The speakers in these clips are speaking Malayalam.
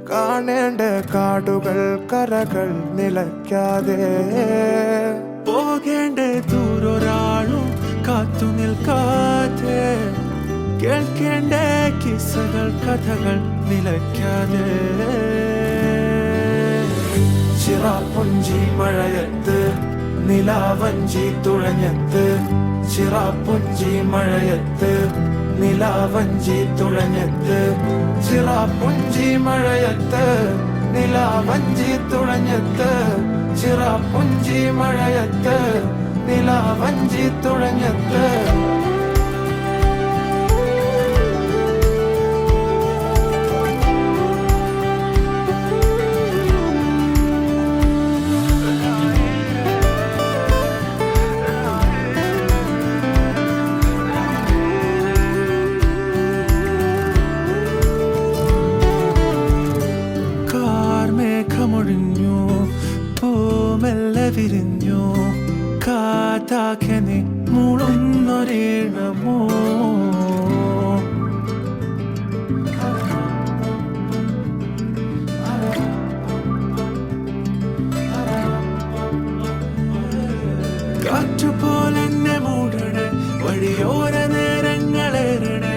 കാണേണ്ട കാടുകൾ കരകൾ നിലയ്ക്കാതെ പോകേണ്ട ദൂരൊരാളും കാത്തു നിൽക്കാതെ കേൾക്കേണ്ട കിസ്സകൾ കഥകൾ നിലയ്ക്കാതെ ചിറാപ്പുഞ്ചി മഴയത്ത് നിലാവഞ്ചി തുഴഞ്ഞത്ത് ചിറാപ്പുഞ്ചി മഴയത്ത് നിലാവഞ്ചി തുഴഞ്ഞത്ത് ചിറാപ്പുഞ്ചി മഴയത്ത് നിലാവഞ്ചി തുഴഞ്ഞത്ത് ചിറാപ്പുഞ്ചി മഴയത്ത് നിലാവഞ്ചി തുഴഞ്ഞത്ത് മേഘമൊഴിഞ്ഞു പൂമെല്ലെ വിരിഞ്ഞു കാറ്റാകെ മൂളുന്നൊരീണമോ കാറ്റുപോലെന്നെ മൂടണേ വഴിയോര നേരങ്ങളേറണേ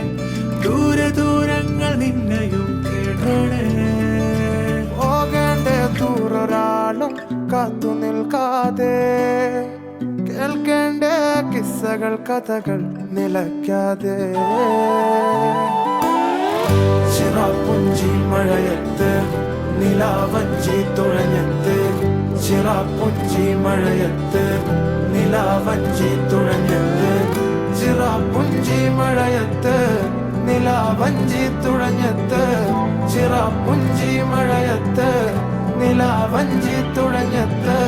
ദൂരെ ദൂരങ്ങൾ നിന്നെയും കേടണേ ദൂരൊരാളും കാത്തു നിൽക്കാതെ കേൾക്കേണ്ട കിസ്സകൾ കഥകൾ നിലയ്ക്കാതെ ചിറാപ്പുഞ്ചി മഴയത്ത് നിലാവഞ്ചി തുഴഞ്ഞത്ത് ചിറാപ്പുഞ്ചി മഴയത്ത് നിലാവഞ്ചി തുഴഞ്ഞത്ത് ചിറാപ്പുഞ്ചി മഴയത്ത് നിലാവഞ്ചി തുഴഞ്ഞത്ത് ചിറാപ്പുഞ്ചി മഴയത്ത് നിലാവഞ്ചി തുഴഞ്ഞത്ത്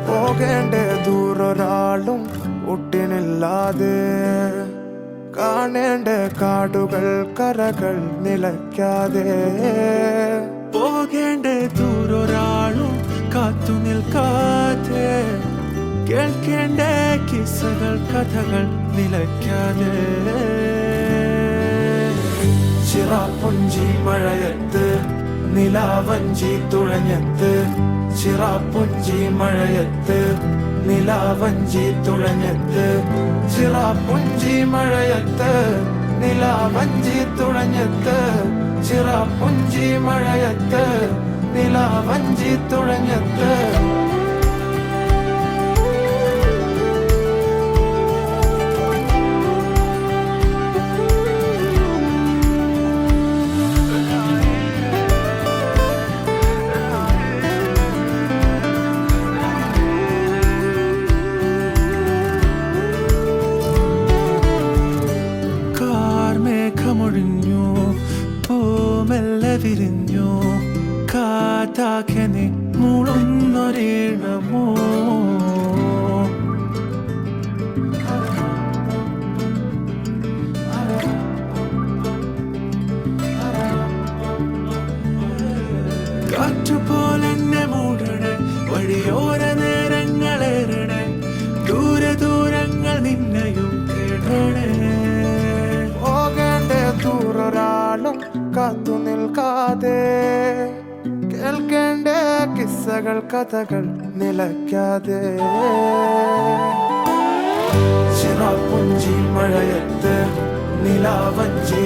പോകേണ്ട ദൂരൊരാളും ഒട്ടിനില്ലാതെ കാണേണ്ട കാടുകൾ കരകൾ നിലയ്ക്കാതെ പോകേണ്ട ദൂരൊരാളും കാത്തു നിൽക്കാതെ കേൾക്കേണ്ട കിസ്സകൾ കഥകൾ നിലയ്ക്കാതെ ചിറാപ്പുഞ്ചി മഴയത്ത് നിലാവഞ്ചി തുഴഞ്ഞത്ത് ചിറാപ്പുഞ്ചി മഴയത്ത് നിലാവഞ്ചി തുഴഞ്ഞത്ത് ചിറാപ്പുഞ്ചി മഴയത്ത് നിലാവഞ്ചി തുഴഞ്ഞത്ത് ചിറാപ്പുഞ്ചി മഴയത്ത് നിലാവഞ്ചി തുഴഞ്ഞത്ത് മേഘമൊഴിഞ്ഞു പൂമെല്ലെ വിരിഞ്ഞു കാറ്റാകെ മൂളുന്നൊരീണമോ കാറ്റുപോലെന്നെ മൂടണേ വഴിയോര നേരങ്ങളേറണേ ദൂരെ ദൂരങ്ങൾ നിന്നെയും കേടണേ ദൂരൊരാളും കാത്തു നിൽക്കാതെ കേൾക്കേണ്ട കിസ്സകൾ കഥകൾ നിലയ്ക്കാതെ ചിറാപ്പുഞ്ചി മഴയത്ത് നിലാവഞ്ചി